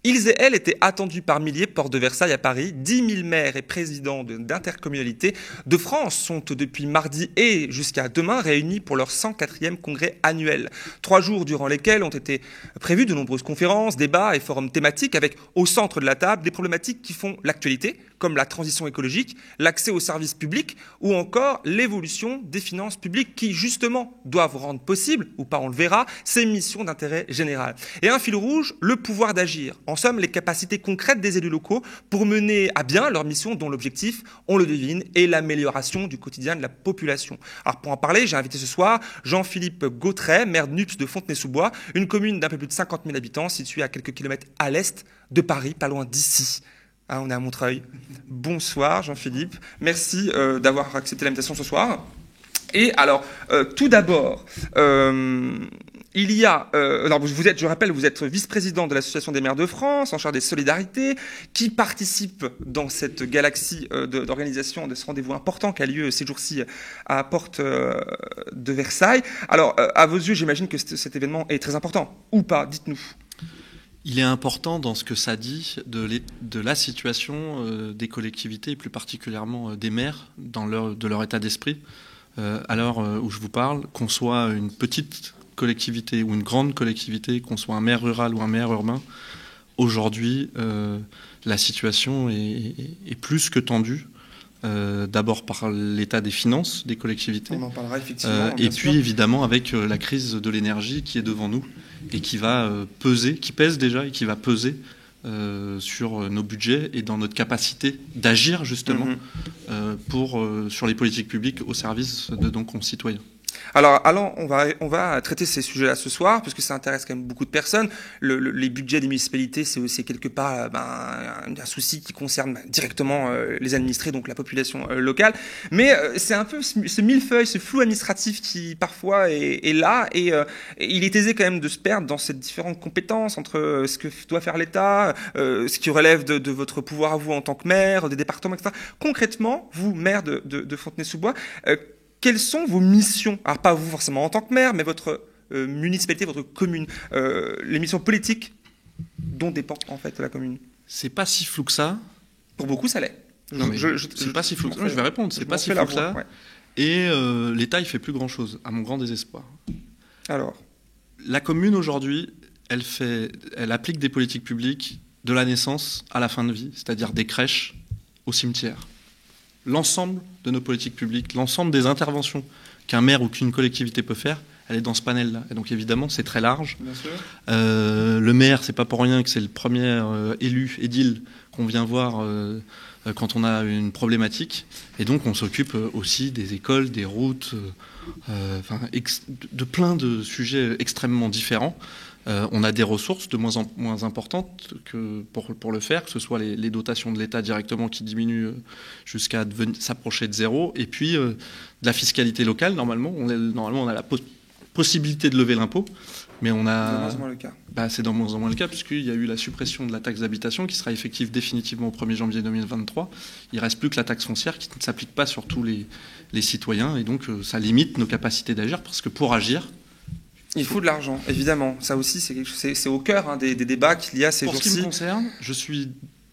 Ils et elles étaient attendus par milliers, porte de Versailles à Paris. 10 000 maires et présidents d'intercommunalités de France sont depuis mardi et jusqu'à demain réunis pour leur 104e congrès annuel. 3 jours durant lesquels ont été prévues de nombreuses conférences, débats et forums thématiques avec au centre de la table des problématiques qui font l'actualité, comme la transition écologique, l'accès aux services publics ou encore l'évolution des finances publiques qui, justement, doivent rendre possible, ou pas on le verra, ces missions d'intérêt général. Et un fil rouge, le pouvoir d'agir. En somme, les capacités concrètes des élus locaux pour mener à bien leur mission dont l'objectif, on le devine, est l'amélioration du quotidien de la population. Alors pour en parler, j'ai invité ce soir Jean-Philippe Gautret, maire de Nups de Fontenay-sous-Bois, une commune d'un peu plus de 50 000 habitants située à quelques kilomètres à l'est de Paris, pas loin d'ici. Ah, on est à Montreuil. Bonsoir Jean-Philippe, merci d'avoir accepté l'invitation ce soir. Et alors, tout d'abord, il y a, alors je rappelle, vous êtes vice-président de l'Association des maires de France, en charge des solidarités, qui participe dans cette galaxie d'organisation de ce rendez-vous important qui a lieu ces jours-ci à la porte de Versailles. Alors, à vos yeux, j'imagine que cet événement est très important, ou pas, dites-nous. Il est important dans ce que ça dit de la situation des collectivités, et plus particulièrement des maires, de leur état d'esprit. À l'heure où je vous parle, qu'on soit une petite collectivité ou une grande collectivité, qu'on soit un maire rural ou un maire urbain, aujourd'hui, la situation est plus que tendue. D'abord par l'état des finances des collectivités. On en parlera effectivement. Et puis évidemment avec la crise de l'énergie qui est devant nous et qui va peser, qui pèse déjà et qui va peser sur nos budgets et dans notre capacité d'agir justement sur les politiques publiques au service de nos concitoyens. Alors, on va traiter ces sujets-là ce soir, parce que ça intéresse quand même beaucoup de personnes. Les budgets des municipalités, c'est aussi quelque part un souci qui concerne directement les administrés, donc la population locale. Mais c'est un peu ce millefeuille, ce flou administratif qui parfois est là, et il est aisé quand même de se perdre dans ces différentes compétences entre ce que doit faire l'État, ce qui relève de votre pouvoir à vous en tant que maire, des départements, etc. Concrètement, vous, maire de Fontenay-sous-Bois, quelles sont vos missions? Alors pas vous forcément en tant que maire, mais votre municipalité, votre commune, les missions politiques dont dépend en fait la commune. C'est pas si flou que ça. Pour beaucoup, ça l'est. Non, mais c'est pas si flou que ça. Je vais répondre. C'est pas si flou que ça. Ouais. Et l'État, il fait plus grand-chose, à mon grand désespoir. Alors, la commune aujourd'hui, elle applique des politiques publiques de la naissance à la fin de vie, c'est-à-dire des crèches au cimetière. L'ensemble de nos politiques publiques, l'ensemble des interventions qu'un maire ou qu'une collectivité peut faire, elle est dans ce panel-là. Et donc évidemment, c'est très large. Bien sûr. Le maire, c'est pas pour rien que c'est le premier édile qu'on vient voir quand on a une problématique. Et donc on s'occupe aussi des écoles, des routes, de plein de sujets extrêmement différents. On a des ressources de moins en moins importantes que pour le faire, que ce soit les dotations de l'État directement qui diminuent jusqu'à s'approcher de zéro, et puis de la fiscalité locale. Normalement, on a la possibilité de lever l'impôt, mais on a... C'est de moins en moins le cas. C'est de moins en moins le cas, puisqu'il y a eu la suppression de la taxe d'habitation qui sera effective définitivement au 1er janvier 2023. Il ne reste plus que la taxe foncière qui ne s'applique pas sur tous les citoyens, et donc ça limite nos capacités d'agir, parce que pour agir, il faut de l'argent, évidemment. Ça aussi, c'est au cœur des débats qu'il y a ces jours-ci. Pour ce qui me concerne,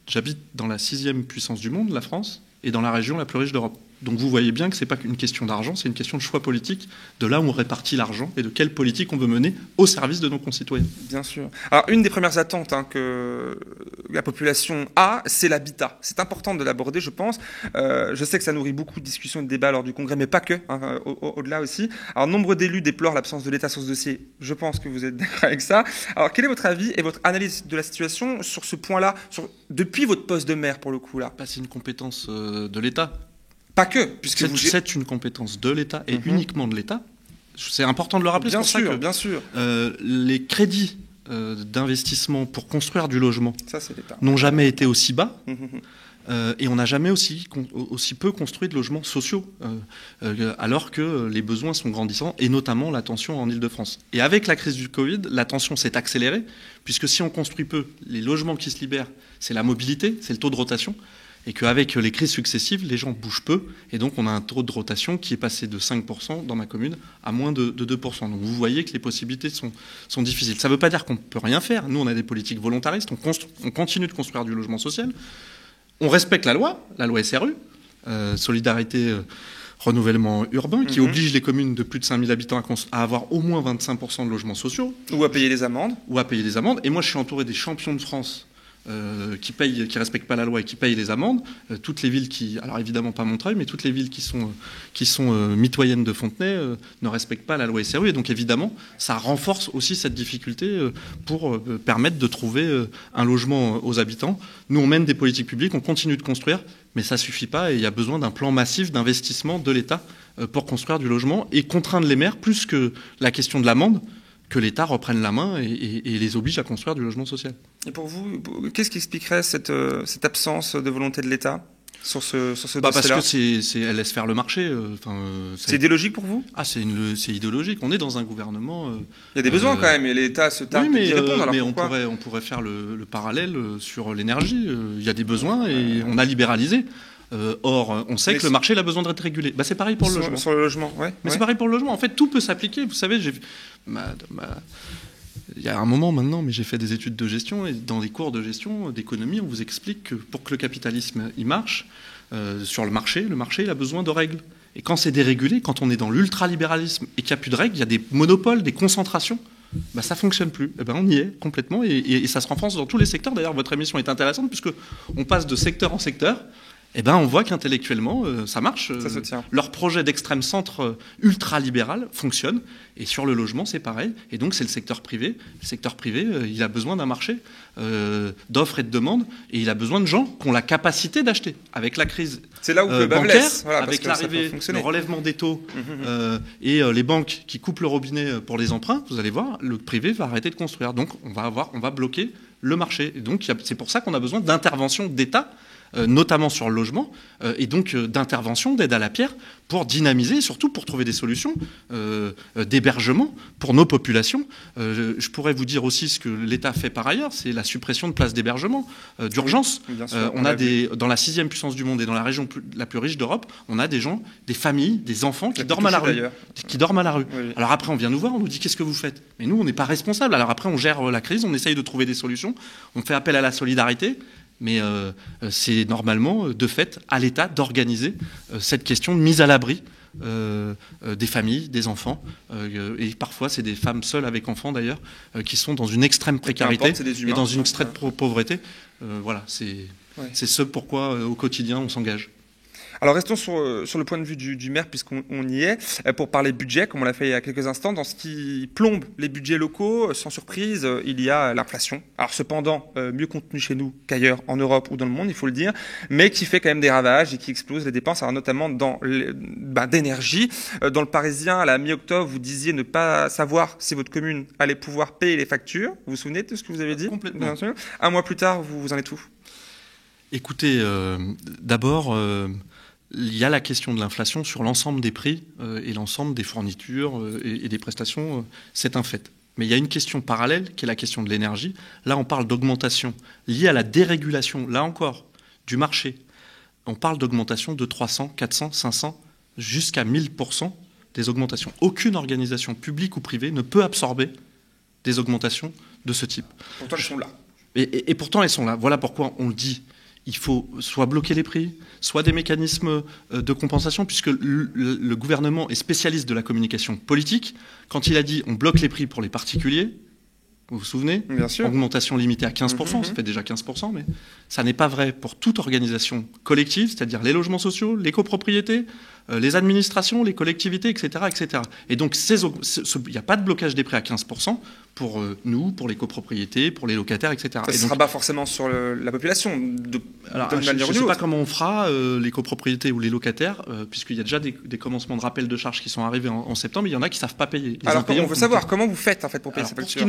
j'habite dans la 6e puissance du monde, la France, et dans la région la plus riche d'Europe. Donc vous voyez bien que ce n'est pas qu'une question d'argent, c'est une question de choix politique, de là où on répartit l'argent et de quelle politique on veut mener au service de nos concitoyens. Bien sûr. Alors une des premières attentes que la population a, c'est l'habitat. C'est important de l'aborder, je pense. Je sais que ça nourrit beaucoup de discussions et de débats lors du Congrès, mais pas que, au-delà aussi. Alors nombre d'élus déplorent l'absence de l'État sur ce dossier. Je pense que vous êtes d'accord avec ça. Alors quel est votre avis et votre analyse de la situation sur ce point-là, depuis votre poste de maire pour le coup là? C'est une compétence de l'État. Pas que, puisque c'est une compétence de l'État et uniquement de l'État. C'est important de le rappeler. Bien sûr, bien sûr. Les crédits d'investissement pour construire du logement n'ont jamais jamais été aussi bas. Et on n'a jamais aussi peu construit de logements sociaux, alors que les besoins sont grandissants, et notamment la tension en Île-de-France. Et avec la crise du Covid, la tension s'est accélérée, puisque si on construit peu, les logements qui se libèrent, c'est la mobilité, c'est le taux de rotation. Et qu'avec les crises successives, les gens bougent peu. Et donc, on a un taux de rotation qui est passé de 5% dans ma commune à moins de 2%. Donc, vous voyez que les possibilités sont difficiles. Ça ne veut pas dire qu'on ne peut rien faire. Nous, on a des politiques volontaristes. On continue de construire du logement social. On respecte la loi SRU, Solidarité Renouvellement Urbain, qui oblige les communes de plus de 5000 habitants à avoir au moins 25% de logements sociaux. Ou à payer des amendes. Et moi, je suis entouré des champions de France qui respectent pas la loi et qui payent les amendes. Toutes les villes alors évidemment pas Montreuil, mais toutes les villes qui sont mitoyennes de Fontenay ne respectent pas la loi SRU. Et donc évidemment, ça renforce aussi cette difficulté pour permettre de trouver un logement aux habitants. Nous, on mène des politiques publiques, on continue de construire, mais ça suffit pas et il y a besoin d'un plan massif d'investissement de l'État pour construire du logement et contraindre les maires, plus que la question de l'amende, que l'État reprenne la main et les oblige à construire du logement social. Et pour vous, qu'est-ce qui expliquerait cette absence de volonté de l'État sur ce dossier-là ? Parce que elle laisse faire le marché. C'est idéologique pour vous ? C'est idéologique. On est dans un gouvernement... il y a des besoins quand même, et l'État se targue d'y répondre. Mais on pourrait faire le parallèle sur l'énergie. Il y a des besoins et on a libéralisé. Or, on sait que le marché a besoin d'être régulé. C'est pareil pour le logement. Sur le logement, ouais. Mais c'est pareil pour le logement. En fait, tout peut s'appliquer. Vous savez, il y a un moment maintenant, mais j'ai fait des études de gestion et dans des cours de gestion, d'économie, on vous explique que pour que le capitalisme il marche, sur le marché il a besoin de règles. Et quand c'est dérégulé, quand on est dans l'ultralibéralisme et qu'il n'y a plus de règles, il y a des monopoles, des concentrations, ça ne fonctionne plus. On y est complètement et ça se renforce dans tous les secteurs. D'ailleurs, votre émission est intéressante puisque on passe de secteur en secteur. On voit qu'intellectuellement, ça marche. Ça se tient. Leur projet d'extrême centre ultra-libéral fonctionne. Et sur le logement, c'est pareil. Et donc, c'est le secteur privé. Le secteur privé, il a besoin d'un marché d'offres et de demandes. Et il a besoin de gens qui ont la capacité d'acheter. Avec la crise c'est là où le bas blesse. Voilà, avec l'arrivée, le relèvement des taux et les banques qui coupent le robinet pour les emprunts, vous allez voir, le privé va arrêter de construire. Donc, on va bloquer le marché. Et donc, c'est pour ça qu'on a besoin d'intervention d'État, notamment sur le logement, et donc d'intervention, d'aide à la pierre, pour dynamiser, et surtout pour trouver des solutions d'hébergement pour nos populations. Je pourrais vous dire aussi ce que l'État fait par ailleurs, c'est la suppression de places d'hébergement d'urgence. Oui, on a dans la 6e puissance du monde et dans la région la plus riche d'Europe, on a des gens, des familles, des enfants qui dorment à la rue. Oui. Alors après, on vient nous voir, on nous dit qu'est-ce que vous faites ? Mais nous, on n'est pas responsables. Alors après, on gère la crise, on essaye de trouver des solutions, on fait appel à la solidarité. Mais c'est normalement, de fait, à l'État d'organiser cette question de mise à l'abri des familles, des enfants. Et parfois, c'est des femmes seules avec enfants, d'ailleurs, qui sont dans une extrême précarité et dans une extrême pauvreté. C'est ce pourquoi, au quotidien, on s'engage. Alors restons sur le point de vue du maire, puisqu'on y est, pour parler budget, comme on l'a fait il y a quelques instants. Dans ce qui plombe les budgets locaux, sans surprise, il y a l'inflation. Alors cependant, mieux contenue chez nous qu'ailleurs en Europe ou dans le monde, il faut le dire, mais qui fait quand même des ravages et qui explose les dépenses, alors notamment dans d'énergie. Dans le Parisien, à la mi-octobre, vous disiez ne pas savoir si votre commune allait pouvoir payer les factures. Vous vous souvenez de ce que vous avez dit ? Complètement. Bien sûr. Un mois plus tard, vous en êtes où ? Écoutez, d'abord... il y a la question de l'inflation sur l'ensemble des prix et l'ensemble des fournitures et des prestations, c'est un fait. Mais il y a une question parallèle qui est la question de l'énergie. Là, on parle d'augmentation liée à la dérégulation, là encore, du marché. On parle d'augmentation de 300, 400, 500, jusqu'à 1000% des augmentations. Aucune organisation publique ou privée ne peut absorber des augmentations de ce type. Pourtant, elles sont là. Et pourtant, elles sont là. Voilà pourquoi on le dit. Il faut soit bloquer les prix, soit des mécanismes de compensation, puisque le gouvernement est spécialiste de la communication politique. Quand il a dit on bloque les prix pour les particuliers, vous vous souvenez ? Bien sûr. Augmentation limitée à 15%, ça fait déjà 15%, mais ça n'est pas vrai pour toute organisation collective, c'est-à-dire les logements sociaux, les copropriétés, les administrations, les collectivités, etc. etc. Et donc, il n'y a pas de blocage des prix à 15% pour nous, pour les copropriétés, pour les locataires, etc. Ça ne sera pas forcément sur la population. Je ne sais pas comment on fera les copropriétés ou les locataires, puisqu'il y a déjà des commencements de rappel de charges qui sont arrivés en septembre, mais il y en a qui ne savent pas payer. Alors, on veut savoir comment vous faites en fait, pour payer ces factures.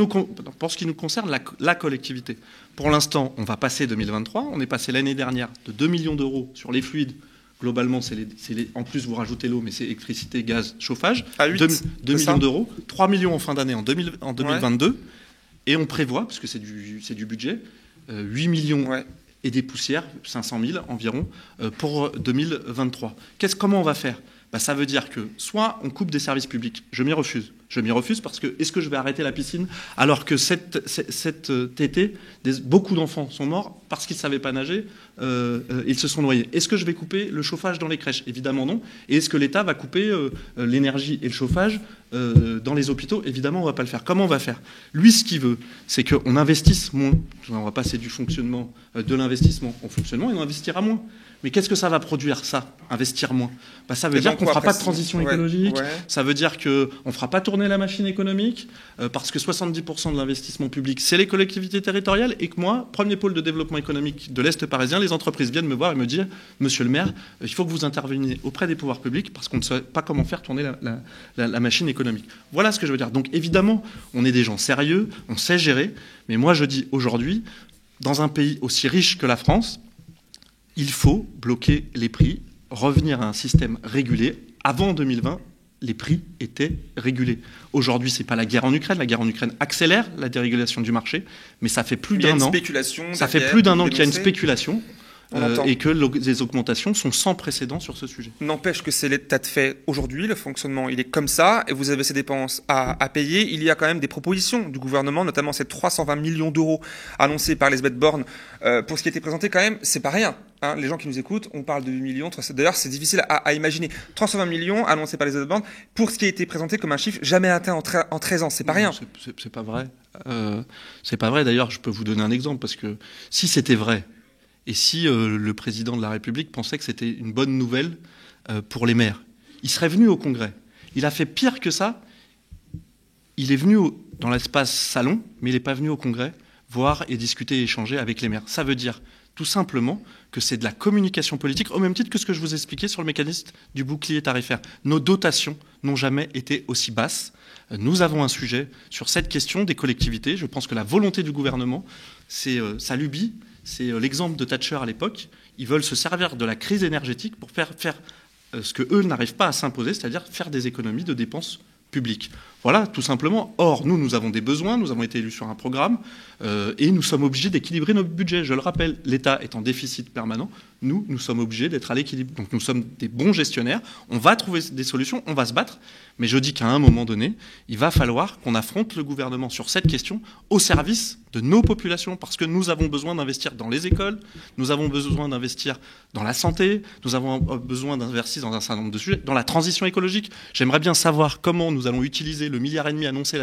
Pour ce qui nous concerne, la collectivité. Pour l'instant, on va passer 2023. On est passé l'année dernière de 2 millions d'euros sur les fluides. Globalement, en plus, vous rajoutez l'eau, mais c'est électricité, gaz, chauffage. À 8, 2 millions d'euros. 3 millions en fin d'année en 2022. Ouais. Et on prévoit, parce que c'est du budget, 8 millions et des poussières, 500 000 environ, pour 2023. Comment on va faire ? Ça veut dire que soit on coupe des services publics, je m'y refuse. Je m'y refuse parce que est-ce que je vais arrêter la piscine alors que cet été, beaucoup d'enfants sont morts parce qu'ils ne savaient pas nager, ils se sont noyés. Est-ce que je vais couper le chauffage dans les crèches ? Évidemment non. Et est-ce que l'État va couper l'énergie et le chauffage dans les hôpitaux ? Évidemment, on ne va pas le faire. Comment on va faire ? Lui, ce qu'il veut, c'est qu'on investisse moins. On va passer du fonctionnement, de l'investissement au fonctionnement et on investira moins. Mais qu'est-ce que ça va produire, ça, investir moins ? Ça veut dire qu'on ne fera pas de transition écologique, ça veut dire qu'on ne fera pas tourner la machine économique, parce que 70% de l'investissement public, c'est les collectivités territoriales, et que moi, premier pôle de développement économique de l'Est parisien, les entreprises viennent me voir et me dire « Monsieur le maire, il faut que vous interveniez auprès des pouvoirs publics, parce qu'on ne sait pas comment faire tourner la machine économique. » Voilà ce que je veux dire. Donc évidemment, on est des gens sérieux, on sait gérer, mais moi je dis aujourd'hui, dans un pays aussi riche que la France, il faut bloquer les prix, revenir à un système régulé. Avant 2020, les prix étaient régulés. Aujourd'hui, ce n'est pas la guerre en Ukraine. La guerre en Ukraine accélère la dérégulation du marché, mais ça fait plus d'un an. Ça fait plus d'un an qu'il y a une spéculation. Et que les augmentations sont sans précédent sur ce sujet. N'empêche que c'est l'état de fait aujourd'hui, le fonctionnement il est comme ça, et vous avez ces dépenses à payer. Il y a quand même des propositions du gouvernement, notamment ces 320 millions d'euros annoncés par Elisabeth Borne. Pour ce qui a été présenté quand même, c'est pas rien. Hein, les gens qui nous écoutent, on parle de 8 millions, d'ailleurs c'est difficile à imaginer. 320 millions annoncés par Elisabeth Borne, pour ce qui a été présenté comme un chiffre jamais atteint en 13 ans, c'est pas rien. C'est pas vrai. C'est pas vrai, d'ailleurs je peux vous donner un exemple, parce que si c'était vrai, et si le président de la République pensait que c'était une bonne nouvelle pour les maires, il serait venu au Congrès. Il a fait pire que ça. Il est venu dans l'espace salon, mais il n'est pas venu au Congrès voir et discuter et échanger avec les maires. Ça veut dire tout simplement que c'est de la communication politique, au même titre que ce que je vous expliquais sur le mécanisme du bouclier tarifaire. Nos dotations n'ont jamais été aussi basses. Nous avons un sujet sur cette question des collectivités. Je pense que la volonté du gouvernement, c'est sa lubie. C'est l'exemple de Thatcher à l'époque. Ils veulent se servir de la crise énergétique pour faire ce qu'eux n'arrivent pas à s'imposer, c'est-à-dire faire des économies de dépenses publiques. Voilà, tout simplement. Or, nous avons des besoins, nous avons été élus sur un programme, et nous sommes obligés d'équilibrer notre budget. Je le rappelle, l'État est en déficit permanent. Nous sommes obligés d'être à l'équilibre. Donc nous sommes des bons gestionnaires. On va trouver des solutions, on va se battre. Mais je dis qu'à un moment donné, il va falloir qu'on affronte le gouvernement sur cette question au service de nos populations, parce que nous avons besoin d'investir dans les écoles, nous avons besoin d'investir dans la santé, nous avons besoin d'investir dans un certain nombre de sujets, dans la transition écologique. J'aimerais bien savoir comment nous allons utiliser le 1,5 milliard annoncé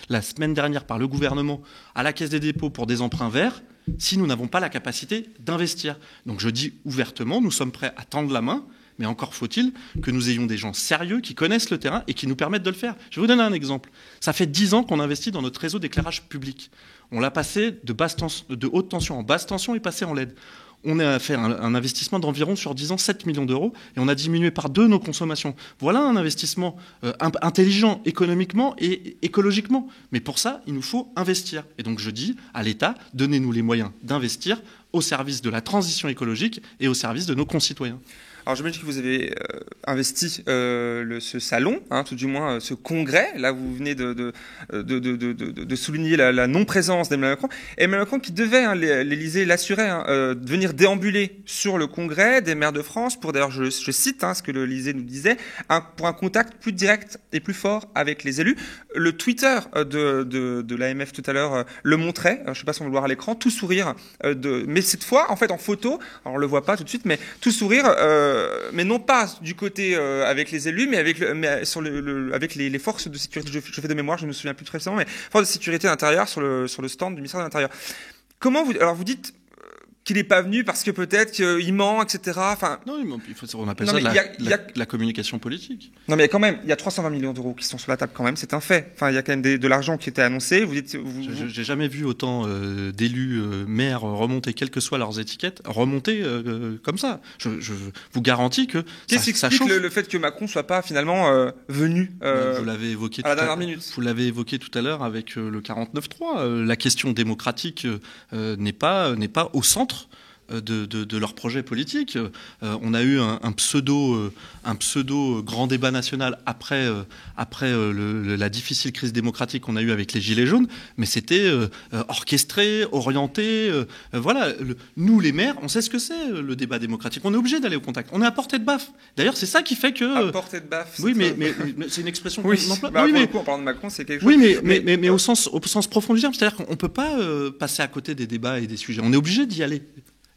la semaine dernière par le gouvernement à la Caisse des dépôts pour des emprunts verts, si nous n'avons pas la capacité d'investir. Donc je dis ouvertement, nous sommes prêts à tendre la main, mais encore faut-il que nous ayons des gens sérieux qui connaissent le terrain et qui nous permettent de le faire. Je vais vous donner un exemple. Ça fait 10 ans qu'on investit dans notre réseau d'éclairage public. On l'a passé de haute tension en basse tension et passé en LED. On a fait un investissement d'environ sur 10 ans 7 millions d'euros et on a diminué par 2 nos consommations. Voilà un investissement intelligent économiquement et écologiquement. Mais pour ça, il nous faut investir. Et donc je dis à l'État, donnez-nous les moyens d'investir au service de la transition écologique et au service de nos concitoyens. Alors j'imagine que vous avez investi ce salon, hein, tout du moins ce congrès. Là, vous venez de souligner la non-présence d'Emmanuel Macron. Emmanuel Macron qui devait, hein, l'Élysée l'assurait, hein, de venir déambuler sur le congrès des maires de France pour, d'ailleurs, je cite ce que l'Élysée nous disait, pour un contact plus direct et plus fort avec les élus. Le Twitter de l'AMF tout à l'heure le montrait, je ne sais pas si on le voit à l'écran, tout sourire, mais cette fois, en fait, en photo, alors on le voit pas tout de suite, mais tout sourire, mais non pas du côté avec les élus, mais avec avec les forces de sécurité. Je fais de mémoire, je ne me souviens plus très précisément, mais forces de sécurité intérieure sur le stand du ministère de l'Intérieur. Alors vous dites qu'il n'est pas venu parce que peut-être qu'il ment, etc. Enfin, non, on appelle ça la communication politique. Non, mais quand même, il y a 320 millions d'euros qui sont sur la table quand même, c'est un fait. Enfin, il y a quand même de l'argent qui était annoncé. J'ai jamais vu autant d'élus maires remonter, quelles que soient leurs étiquettes, remonter comme ça. Je vous garantis que qu'est-ce qui explique le fait que Macron soit pas finalement venu vous l'avez évoqué à la dernière minute. Vous l'avez évoqué tout à l'heure avec le 49.3. La question démocratique n'est pas au centre de leur projet politique. On a eu un pseudo grand débat national après la difficile crise démocratique qu'on a eue avec les Gilets jaunes, mais c'était orchestré, orienté. Voilà, nous les maires, on sait ce que c'est le débat démocratique. On est obligé d'aller au contact. On est à portée de baffe. D'ailleurs, c'est ça qui fait que... À portée de baffe. Oui, mais c'est une expression oui. qu'on emploie. Bah, oui, mais... en parlant de Macron, c'est quelque chose... Oui, mais au sens profond du terme, c'est-à-dire qu'on ne peut pas passer à côté des débats et des sujets. On est obligé d'y aller.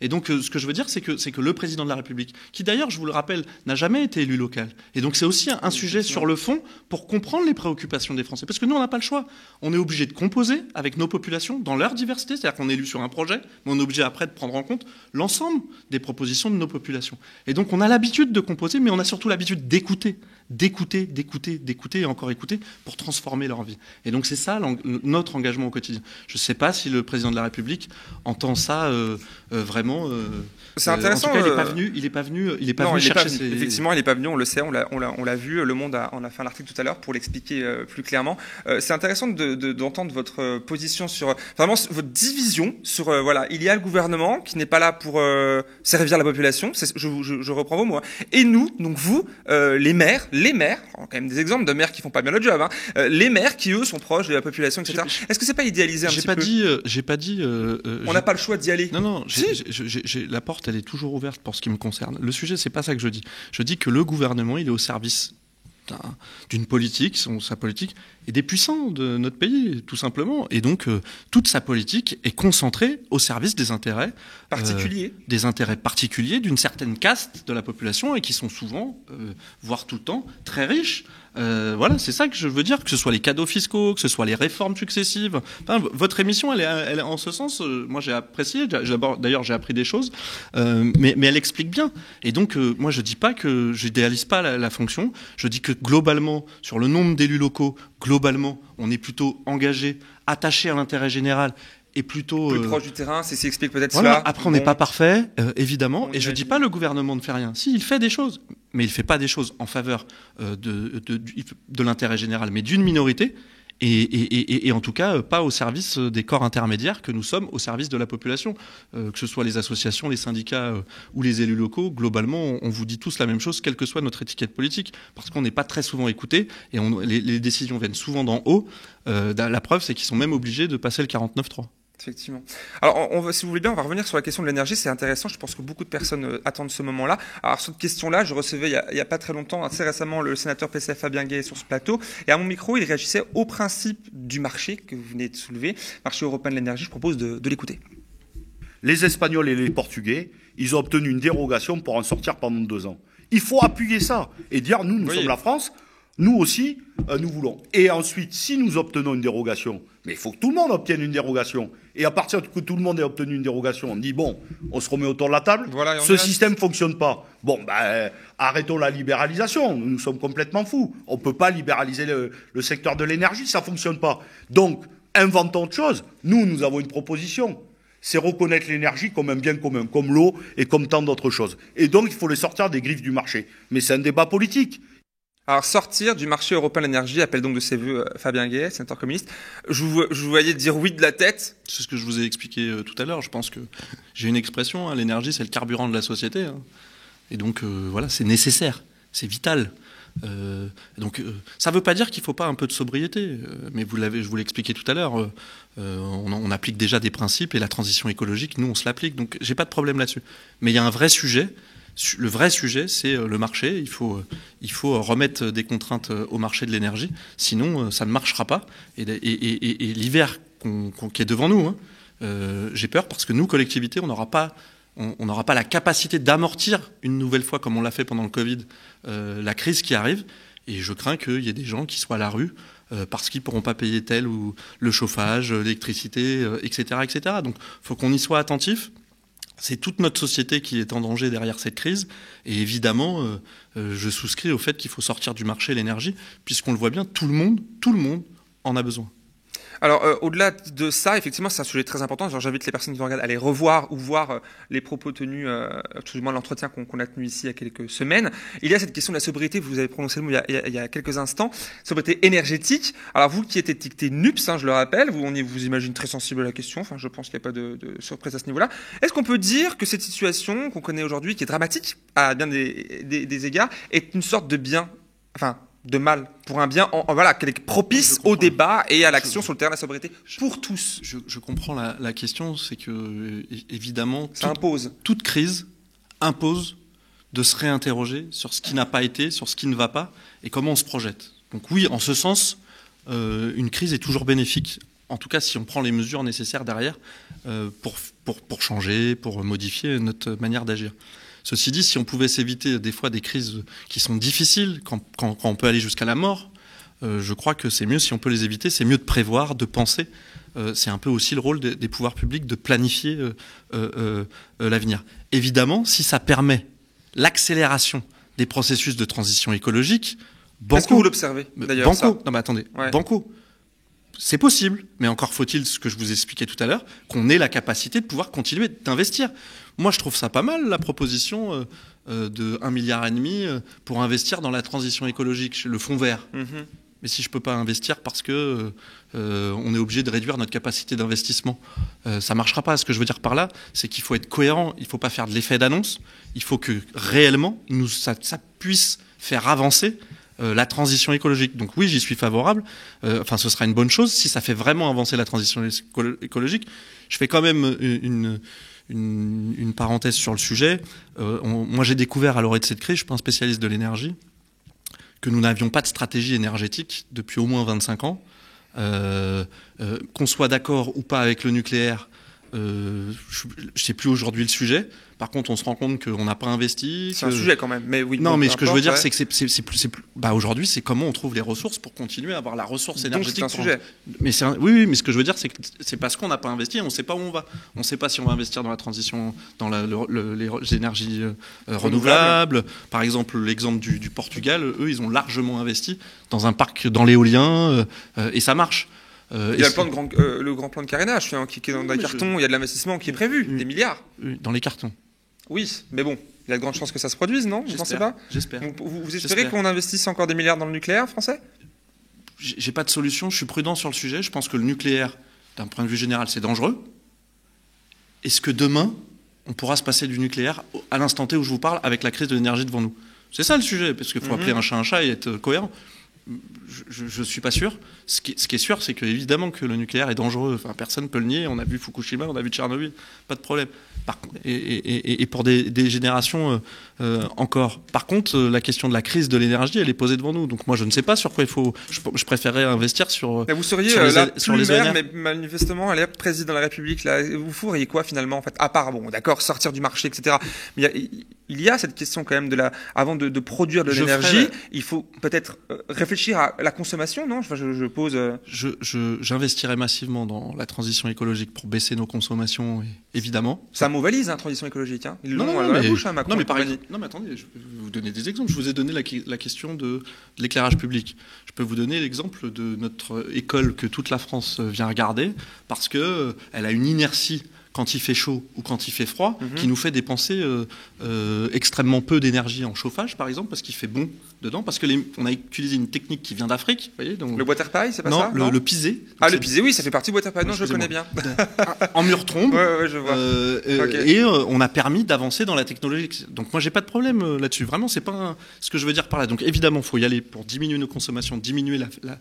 Et donc, ce que je veux dire, c'est que le président de la République, qui d'ailleurs, je vous le rappelle, n'a jamais été élu local, et donc c'est aussi un sujet sur le fond pour comprendre les préoccupations des Français. Parce que nous, on n'a pas le choix. On est obligé de composer avec nos populations dans leur diversité, c'est-à-dire qu'on est élu sur un projet, mais on est obligé après de prendre en compte l'ensemble des propositions de nos populations. Et donc, on a l'habitude de composer, mais on a surtout l'habitude d'écouter et encore écouter pour transformer leur vie. Et donc, c'est ça notre engagement au quotidien. Je ne sais pas si le président de la République entend ça vraiment. C'est intéressant. En tout cas, il n'est pas venu chercher ses... Effectivement, il n'est pas venu, on le sait, on l'a vu. Le Monde on a fait un article tout à l'heure pour l'expliquer plus clairement. C'est intéressant d'entendre votre position sur vraiment votre division sur voilà, il y a le gouvernement qui n'est pas là pour servir la population. Je reprends vos mots. Et nous, donc vous, les maires, quand même des exemples de maires qui font pas bien le job. Les maires qui eux sont proches de la population, etc. Est-ce que c'est pas idéalisé un petit peu? J'ai pas dit. On n'a pas le choix d'y aller. Non. La porte, elle est toujours ouverte pour ce qui me concerne. Le sujet, c'est pas ça que je dis. Je dis que le gouvernement, il est au service d'une politique, sa politique, et des puissants de notre pays, tout simplement. Et donc, toute sa politique est concentrée au service des intérêts particuliers d'une certaine caste de la population et qui sont souvent, voire tout le temps, très riches. Voilà, c'est ça que je veux dire, que ce soit les cadeaux fiscaux, que ce soit les réformes successives. Enfin, votre émission, elle est en ce sens, moi j'ai apprécié, d'ailleurs j'ai appris des choses, mais elle explique bien. Et donc, moi je dis pas que j'idéalise pas la fonction, je dis que globalement, sur le nombre d'élus locaux, globalement, on est plutôt engagé, attaché à l'intérêt général, et plutôt plus proche du terrain, c'est ce qui explique peut-être voilà. cela. Après, on n'est pas parfait, évidemment, et je dis pas le gouvernement ne fait rien. Si, il fait des choses, mais il fait pas des choses en faveur de l'intérêt général, mais d'une minorité, et en tout cas pas au service des corps intermédiaires que nous sommes, au service de la population, que ce soit les associations, les syndicats ou les élus locaux. Globalement, on vous dit tous la même chose, quelle que soit notre étiquette politique, parce qu'on n'est pas très souvent écouté, et les décisions viennent souvent d'en haut. La preuve, c'est qu'ils sont même obligés de passer le 49.3. Effectivement. Alors, si vous voulez bien, on va revenir sur la question de l'énergie. C'est intéressant. Je pense que beaucoup de personnes attendent ce moment-là. Alors, sur cette question-là, je recevais il y a pas très longtemps, assez récemment, le sénateur PCF Fabien Gay sur ce plateau. Et à mon micro, il réagissait au principe du marché que vous venez de soulever, marché européen de l'énergie. Je propose de l'écouter. Les Espagnols et les Portugais, ils ont obtenu une dérogation pour en sortir pendant 2 ans. Il faut appuyer ça et dire, nous sommes la France. Nous aussi, nous voulons. Et ensuite, si nous obtenons une dérogation, mais il faut que tout le monde obtienne une dérogation. Et à partir que tout le monde ait obtenu une dérogation, on dit, bon, on se remet autour de la table. Voilà, ce système ne fonctionne pas. Bon, arrêtons la libéralisation. Nous sommes complètement fous. On ne peut pas libéraliser le secteur de l'énergie, ça ne fonctionne pas. Donc, inventons autre chose. Nous avons une proposition. C'est reconnaître l'énergie comme un bien commun, comme l'eau et comme tant d'autres choses. Et donc, il faut les sortir des griffes du marché. Mais c'est un débat politique. Alors, sortir du marché européen de l'énergie, appelle donc de ses voeux Fabien Gay, sénateur communiste. Je vous voyais dire oui de la tête. C'est ce que je vous ai expliqué tout à l'heure. Je pense que j'ai une expression, l'énergie c'est le carburant de la société. Et donc, voilà, c'est nécessaire, c'est vital. Donc, ça ne veut pas dire qu'il ne faut pas un peu de sobriété. Mais je vous l'ai expliqué tout à l'heure. On applique déjà des principes et la transition écologique, nous, on se l'applique. Donc, j'ai pas de problème là-dessus. Mais il y a un vrai sujet. Le vrai sujet, c'est le marché. Il faut remettre des contraintes au marché de l'énergie. Sinon, ça ne marchera pas. Et l'hiver qui est devant nous, j'ai peur parce que nous, collectivités, on n'aura pas la capacité d'amortir une nouvelle fois, comme on l'a fait pendant le Covid, la crise qui arrive. Et je crains qu'il y ait des gens qui soient à la rue parce qu'ils ne pourront pas payer tel ou le chauffage, l'électricité, etc., etc. Donc, il faut qu'on y soit attentif. C'est toute notre société qui est en danger derrière cette crise. Et évidemment, je souscris au fait qu'il faut sortir du marché l'énergie, puisqu'on le voit bien, tout le monde en a besoin. Alors, au-delà de ça, effectivement, c'est un sujet très important. Genre, j'invite les personnes qui nous regardent à aller revoir ou voir les propos tenus, tout du moins l'entretien qu'on a tenu ici il y a quelques semaines. Il y a cette question de la sobriété, vous avez prononcé le mot il y a quelques instants, sobriété énergétique. Alors, vous qui êtes étiqueté NUPS, je le rappelle, vous imagine très sensible à la question, enfin, je pense qu'il n'y a pas de surprise à ce niveau-là. Est-ce qu'on peut dire que cette situation qu'on connaît aujourd'hui, qui est dramatique à bien des égards, est une sorte de bien, enfin, de mal pour un bien, voilà, qu'elle est propice au débat et à l'action sur le terrain de la sobriété pour tous. Je comprends la question, c'est que évidemment, ça impose. Toute crise impose de se réinterroger sur ce qui n'a pas été, sur ce qui ne va pas et comment on se projette. Donc oui, en ce sens, une crise est toujours bénéfique. En tout cas, si on prend les mesures nécessaires derrière pour changer, pour modifier notre manière d'agir. Ceci dit, si on pouvait s'éviter des fois des crises qui sont difficiles, quand on peut aller jusqu'à la mort, je crois que c'est mieux, si on peut les éviter, c'est mieux de prévoir, de penser. C'est un peu aussi le rôle des pouvoirs publics de planifier l'avenir. Évidemment, si ça permet l'accélération des processus de transition écologique, banco. Est-ce que vous l'observez d'ailleurs banco. Ça Non mais attendez, banco. C'est possible, mais encore faut-il, ce que je vous expliquais tout à l'heure, qu'on ait la capacité de pouvoir continuer d'investir. Moi, je trouve ça pas mal, la proposition de 1,5 milliard pour investir dans la transition écologique, le fonds vert. Mais si je ne peux pas investir parce que on est obligé de réduire notre capacité d'investissement, ça ne marchera pas. Ce que je veux dire par là, c'est qu'il faut être cohérent, il ne faut pas faire de l'effet d'annonce, il faut que réellement, ça puisse faire avancer la transition écologique. Donc oui, j'y suis favorable. Enfin, ce sera une bonne chose si ça fait vraiment avancer la transition écologique. Je fais quand même une parenthèse sur le sujet. Moi, j'ai découvert à l'orée de cette crise, je suis pas un spécialiste de l'énergie, que nous n'avions pas de stratégie énergétique depuis au moins 25 ans. Qu'on soit d'accord ou pas avec le nucléaire, je ne sais plus aujourd'hui le sujet. Par contre, on se rend compte qu'on n'a pas investi. C'est un sujet quand même. Mais oui. Non, mais ce que je veux dire, c'est que c'est plus. Bah, aujourd'hui, c'est comment on trouve les ressources pour continuer à avoir la ressource énergétique. Donc c'est un sujet. Mais oui, mais ce que je veux dire, c'est que c'est parce qu'on n'a pas investi, on ne sait pas où on va. On ne sait pas si on va investir dans la transition, dans les énergies renouvelables. Par exemple, l'exemple du Portugal, eux, ils ont largement investi dans un parc, dans l'éolien, et ça marche. Il y a le grand plan de carénage qui est dans un carton, il y a de l'investissement qui est prévu, des milliards. Dans les cartons. Oui, mais bon, il y a de grandes chances que ça se produise, non? Vous ne pensez pas? J'espère. Vous espérez qu'on investisse encore des milliards dans le nucléaire français? J'ai pas de solution, je suis prudent sur le sujet. Je pense que le nucléaire, d'un point de vue général, c'est dangereux. Est-ce que demain, on pourra se passer du nucléaire à l'instant T où je vous parle, avec la crise de l'énergie devant nous? C'est ça le sujet, parce qu'il faut appeler un chat et être cohérent. Je ne suis pas sûr. Ce qui est sûr, c'est qu'évidemment que le nucléaire est dangereux. Enfin, personne ne peut le nier. On a vu Fukushima, on a vu Tchernobyl. Pas de problème. Et pour des générations encore. Par contre, la question de la crise de l'énergie, elle est posée devant nous. Donc moi, je ne sais pas sur quoi il faut... Je préférerais investir sur... Mais vous seriez sur les maire, mais manifestement, elle est président de la République. Là, vous feriez quoi finalement en fait? À part, bon, d'accord, sortir du marché, etc. Mais il y a cette question quand même avant de produire de l'énergie, il faut peut-être réfléchir à la consommation, non? Enfin, je pose... J'investirai massivement dans la transition écologique pour baisser nos consommations, évidemment. C'est un mot valise, transition écologique. Ils l'ont à la bouche, Macron. Non, mais par exemple, non, mais attendez, je peux vous donner des exemples. Je vous ai donné la question de l'éclairage public. Je peux vous donner l'exemple de notre école que toute la France vient regarder parce qu'elle a une inertie quand il fait chaud ou quand il fait froid, qui nous fait dépenser extrêmement peu d'énergie en chauffage, par exemple, parce qu'il fait bon dedans, parce que on a utilisé une technique qui vient d'Afrique. Vous voyez, donc... Le water pie, c'est pas ça? Non, le pisé. Ah, le pisé, oui, ça fait partie du water pie. Non, je le connais bien. En mur trombe. Ouais, je vois. Okay. Et on a permis d'avancer dans la technologie. Donc moi, j'ai pas de problème là-dessus. Vraiment, c'est pas ce que je veux dire par là. Donc évidemment, il faut y aller pour diminuer nos consommations, diminuer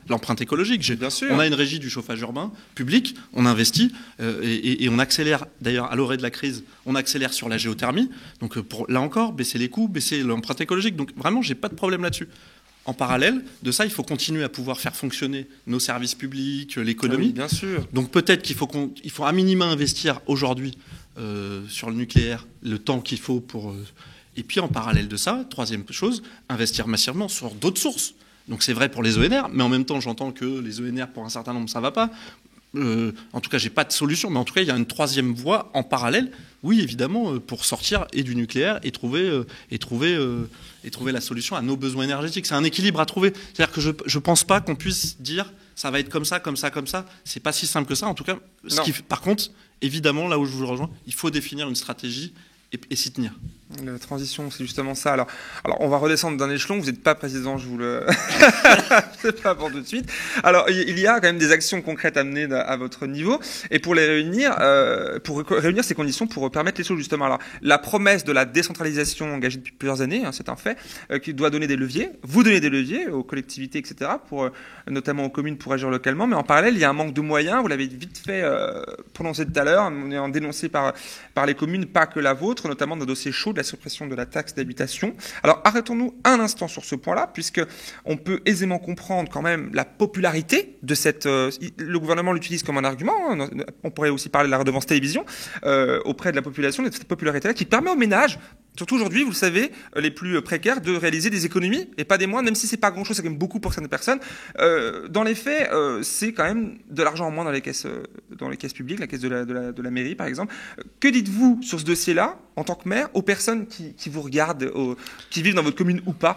l'empreinte écologique. Bien sûr. On a une régie du chauffage urbain public, on investit et on accélère. D'ailleurs, à l'orée de la crise, on accélère sur la géothermie. Donc, là encore, baisser les coûts, baisser l'empreinte écologique. Donc, vraiment, j'ai pas de problème là-dessus. En parallèle de ça, il faut continuer à pouvoir faire fonctionner nos services publics, l'économie. Oui, bien sûr. Donc, peut-être qu'il faut à minima investir aujourd'hui sur le nucléaire le temps qu'il faut pour... Et puis, en parallèle de ça, troisième chose, investir massivement sur d'autres sources. Donc, c'est vrai pour les ENR, mais en même temps, j'entends que les ENR, pour un certain nombre, ça va pas. En tout cas, j'ai pas de solution, mais en tout cas, il y a une troisième voie en parallèle, oui, évidemment, pour sortir et du nucléaire et trouver la solution à nos besoins énergétiques. C'est un équilibre à trouver. C'est-à-dire que je pense pas qu'on puisse dire ça va être comme ça, comme ça, comme ça. C'est pas si simple que ça. En tout cas, par contre, évidemment, là où je vous rejoins, il faut définir une stratégie et s'y tenir. La transition, c'est justement ça. Alors, on va redescendre d'un échelon. Vous n'êtes pas président, je vous le... c'est pas pour tout de suite. Alors, il y a quand même des actions concrètes à mener à votre niveau. Et pour les réunir, ces conditions pour permettre les choses, justement. Alors, la promesse de la décentralisation engagée depuis plusieurs années, c'est un fait, qui doit donner des leviers. Vous donnez des leviers aux collectivités, etc., notamment aux communes pour agir localement. Mais en parallèle, il y a un manque de moyens. Vous l'avez vite fait prononcer tout à l'heure. On est dénoncé par les communes, pas que la vôtre, notamment nos dossiers chauds de la suppression de la taxe d'habitation. Alors arrêtons-nous un instant sur ce point-là, puisque on peut aisément comprendre quand même la popularité de cette... le gouvernement l'utilise comme un argument, hein, on pourrait aussi parler de la redevance télévision, auprès de la population, de cette popularité-là, qui permet aux ménages, surtout aujourd'hui, vous le savez, les plus précaires, de réaliser des économies, et pas des moindres, même si c'est pas grand-chose, c'est quand même beaucoup pour certaines personnes. Dans les faits, c'est quand même de l'argent en moins dans les caisses publiques, la caisse de la mairie, par exemple. Que dites-vous sur ce dossier-là, en tant que maire, aux personnes qui vous regardent, qui vivent dans votre commune ou pas,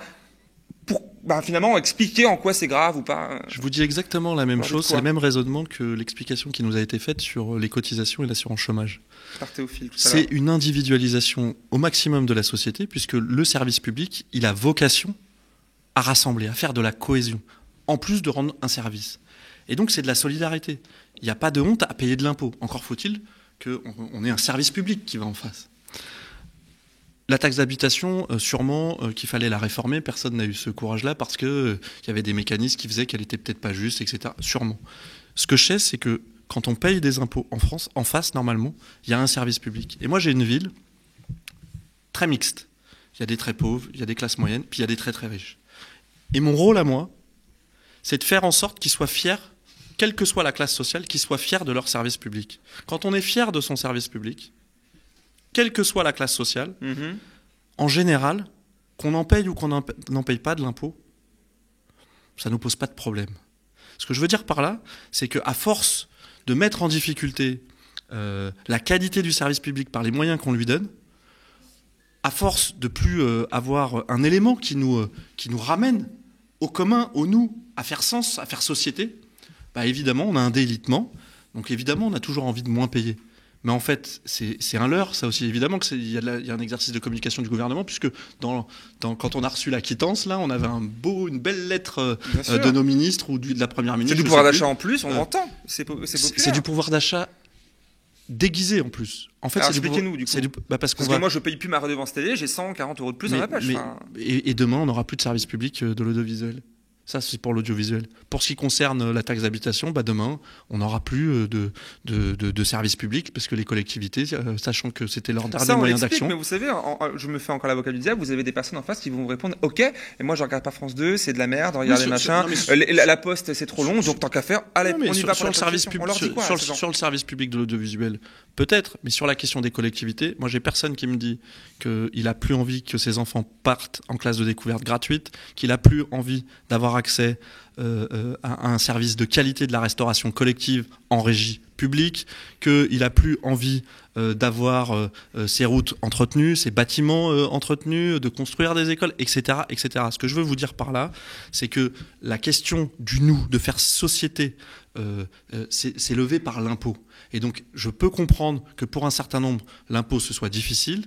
pour finalement expliquer en quoi c'est grave ou pas? Je vous dis exactement la même chose, c'est le même raisonnement que l'explication qui nous a été faite sur les cotisations et l'assurance chômage. Par Théophile, tout à c'est une individualisation au maximum de la société, puisque le service public, il a vocation à rassembler, à faire de la cohésion, en plus de rendre un service. Et donc c'est de la solidarité. Il n'y a pas de honte à payer de l'impôt. Encore faut-il qu'on ait un service public qui va en face. La taxe d'habitation, sûrement qu'il fallait la réformer, personne n'a eu ce courage-là parce qu'il y avait des mécanismes qui faisaient qu'elle était peut-être pas juste, etc. Sûrement. Ce que je sais, c'est que quand on paye des impôts en France, en face, normalement, il y a un service public. Et moi, j'ai une ville très mixte. Il y a des très pauvres, il y a des classes moyennes, puis il y a des très très riches. Et mon rôle à moi, c'est de faire en sorte qu'ils soient fiers, quelle que soit la classe sociale, qu'ils soient fiers de leur service public. Quand on est fier de son service public, quelle que soit la classe sociale, en général, qu'on en paye ou qu'on n'en paye pas de l'impôt, ça ne nous pose pas de problème. Ce que je veux dire par là, c'est qu'à force de mettre en difficulté la qualité du service public par les moyens qu'on lui donne, à force de plus avoir un élément qui nous ramène au commun, au nous, à faire sens, à faire société, évidemment, on a un délitement. Donc évidemment, on a toujours envie de moins payer. Mais en fait, c'est un leurre, ça aussi. Évidemment qu'il y a un exercice de communication du gouvernement, puisque quand on a reçu la quittance, là, on avait une belle lettre de nos ministres ou de la première ministre. C'est du pouvoir d'achat en plus, on l'entend. C'est populaire. C'est du pouvoir d'achat déguisé en plus. En fait, expliquez-nous du coup. Parce que moi, je paye plus ma redevance télé, j'ai 140 € de plus dans la poche. Et demain, on n'aura plus de service public de l'audiovisuel. Ça, c'est pour l'audiovisuel. Pour ce qui concerne la taxe d'habitation, demain, on n'aura plus de services publics parce que les collectivités, sachant que c'était leur dernier moyen d'action. Mais vous savez, je me fais encore l'avocat du diable, vous avez des personnes en face qui vont vous répondre « Ok, et moi je regarde pas France 2, c'est de la merde, regardez machin, la Poste c'est trop long, donc tant qu'à faire, allez, on y va pour le service public. Sur le service public de l'audiovisuel, peut-être, mais sur la question des collectivités, moi j'ai personne qui me dit qu'il a plus envie que ses enfants partent en classe de découverte gratuite, qu'il a plus envie d'avoir accès à un service de qualité de la restauration collective en régie publique, qu'il n'a plus envie d'avoir ses routes entretenues, ses bâtiments entretenus, de construire des écoles, etc., etc. Ce que je veux vous dire par là, c'est que la question du nous, de faire société, c'est levé par l'impôt. Et donc, je peux comprendre que pour un certain nombre, l'impôt, ce soit difficile,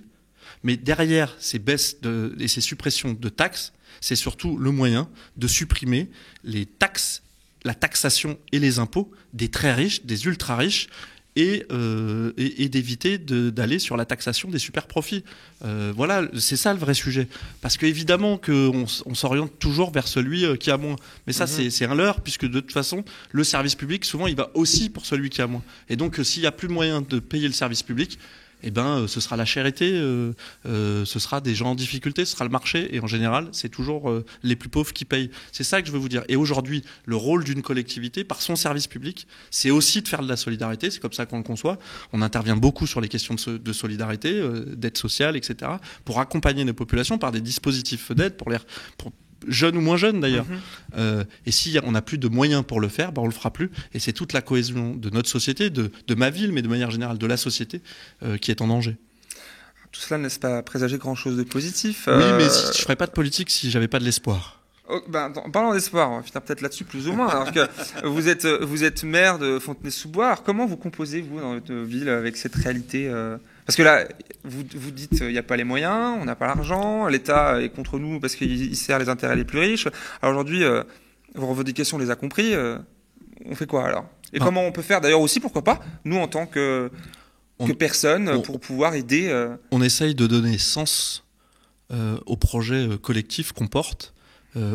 mais derrière ces baisses et ces suppressions de taxes, c'est surtout le moyen de supprimer les taxes, la taxation et les impôts des très riches, des ultra riches, et d'éviter d'aller sur la taxation des super profits. Voilà, c'est ça le vrai sujet. Parce qu'évidemment qu'on s'oriente toujours vers celui qui a moins. Mais ça, c'est un leurre, puisque de toute façon, le service public, souvent, il va aussi pour celui qui a moins. Et donc, s'il n'y a plus moyen de payer le service public, ce sera la charité, ce sera des gens en difficulté, ce sera le marché, et en général, c'est toujours les plus pauvres qui payent. C'est ça que je veux vous dire. Et aujourd'hui, le rôle d'une collectivité, par son service public, c'est aussi de faire de la solidarité, c'est comme ça qu'on le conçoit. On intervient beaucoup sur les questions de solidarité, d'aide sociale, etc., pour accompagner nos populations par des dispositifs d'aide, pour jeunes ou moins jeunes d'ailleurs. Et si on n'a plus de moyens pour le faire, on le fera plus. Et c'est toute la cohésion de notre société, de ma ville, mais de manière générale de la société, qui est en danger. Tout cela ne laisse pas présager grand-chose de positif. Oui, mais je ne ferais pas de politique si j'avais pas de l'espoir. En parlant d'espoir, on va finir peut-être là-dessus plus ou moins. Alors que vous êtes maire de Fontenay-sous-Bois. Comment vous composez, vous, dans votre ville, avec cette réalité Parce que là, vous dites il n'y a pas les moyens, on n'a pas l'argent, l'État est contre nous parce qu'il sert les intérêts les plus riches. Alors aujourd'hui, vos revendications, on les a compris. On fait quoi alors? Et comment on peut faire d'ailleurs aussi, pourquoi pas, nous en tant que personne, pour pouvoir aider On essaye de donner sens au projet collectif qu'on porte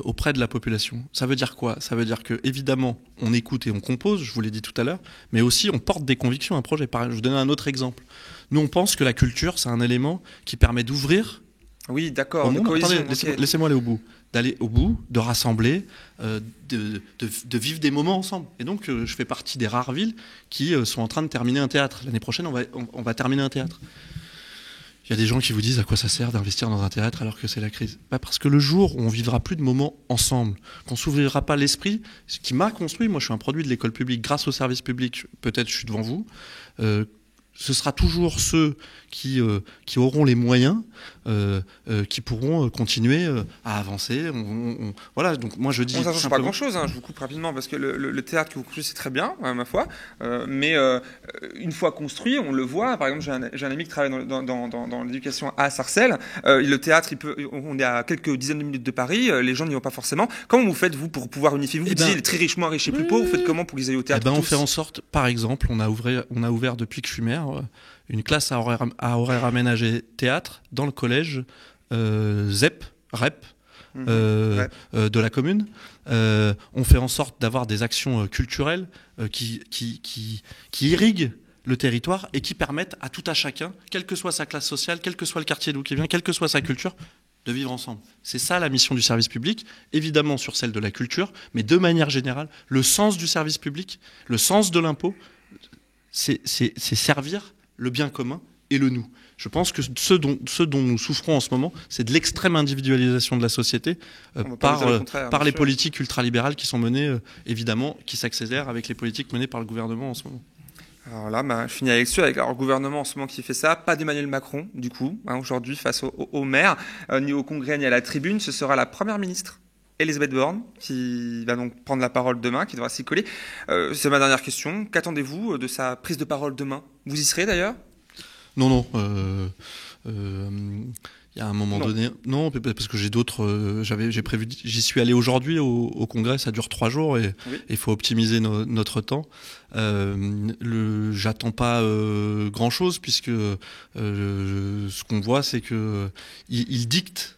auprès de la population. Ça veut dire quoi? Ça veut dire que évidemment on écoute et on compose, je vous l'ai dit tout à l'heure, mais aussi on porte des convictions à un projet. Je vous donne un autre exemple. Nous on pense que la culture c'est un élément qui permet d'ouvrir. Oui, d'accord. Attendez, laissez-moi aller au bout. D'aller au bout, de rassembler, de vivre des moments ensemble. Et donc je fais partie des rares villes qui sont en train de terminer un théâtre. L'année prochaine on va terminer un théâtre. Il y a des gens qui vous disent à quoi ça sert d'investir dans un théâtre alors que c'est la crise. Parce que le jour où on vivra plus de moments ensemble, qu'on s'ouvrira pas l'esprit, ce qui m'a construit, moi je suis un produit de l'école publique grâce au service public, peut-être je suis devant vous, ce sera toujours ceux qui auront les moyens, qui pourront continuer à avancer. Voilà, donc moi je dis. Ça ne change pas grand-chose, je vous coupe rapidement, parce que le théâtre que vous construisez, c'est très bien, ma foi. Mais une fois construit, on le voit. Par exemple, j'ai un ami qui travaille dans l'éducation à Sarcelles. Le théâtre, on est à quelques dizaines de minutes de Paris. Les gens n'y vont pas forcément. Comment vous faites, vous, pour pouvoir unifier? Vous disiez très richement riches et plus pauvres. Vous faites comment pour qu'ils aillent au théâtre? On fait en sorte, par exemple, on a ouvert depuis que je suis maire, une classe à horaire aménagé théâtre dans le collège REP de la commune. On fait en sorte d'avoir des actions culturelles qui irriguent le territoire et qui permettent à tout à chacun, quelle que soit sa classe sociale, quel que soit le quartier d'où il vient, quelle que soit sa culture, de vivre ensemble. C'est ça la mission du service public, évidemment sur celle de la culture, mais de manière générale, le sens du service public, le sens de l'impôt, c'est servir le bien commun et le nous. Je pense que ce dont nous souffrons en ce moment, c'est de l'extrême individualisation de la société par les politiques ultralibérales qui sont menées, évidemment, qui s'accélèrent avec les politiques menées par le gouvernement en ce moment. Alors là, je finis avec ceux, avec le gouvernement en ce moment qui fait ça. Pas d'Emmanuel Macron, du coup, aujourd'hui, face au maire, ni au Congrès, ni à la tribune. Ce sera la première ministre, Elisabeth Borne, qui va donc prendre la parole demain, qui devra s'y coller. C'est ma dernière question. Qu'attendez-vous de sa prise de parole demain? Vous y serez d'ailleurs? Non. Il y a un moment donné, non, parce que j'ai d'autres. J'ai prévu. J'y suis allé aujourd'hui au Congrès. Ça dure 3 jours et il faut optimiser notre temps. J'attends pas grand chose puisque ce qu'on voit, c'est que il dicte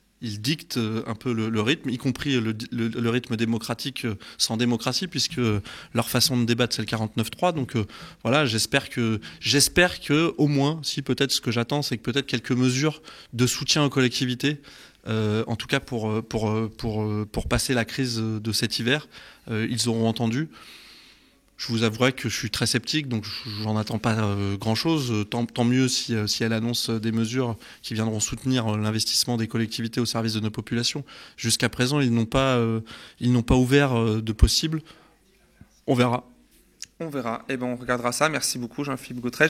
un peu le rythme, y compris le rythme démocratique sans démocratie, puisque leur façon de débattre, c'est le 49-3. Donc voilà, j'espère que au moins, si peut-être ce que j'attends, c'est que peut-être quelques mesures de soutien aux collectivités, en tout cas pour passer la crise de cet hiver, ils auront entendu. Je vous avouerai que je suis très sceptique, donc j'en attends pas grand-chose. Tant mieux si elle annonce des mesures qui viendront soutenir l'investissement des collectivités au service de nos populations. Jusqu'à présent, ils n'ont pas ouvert de possible. On verra. On verra. On regardera ça. Merci beaucoup, Jean-Philippe Gautret.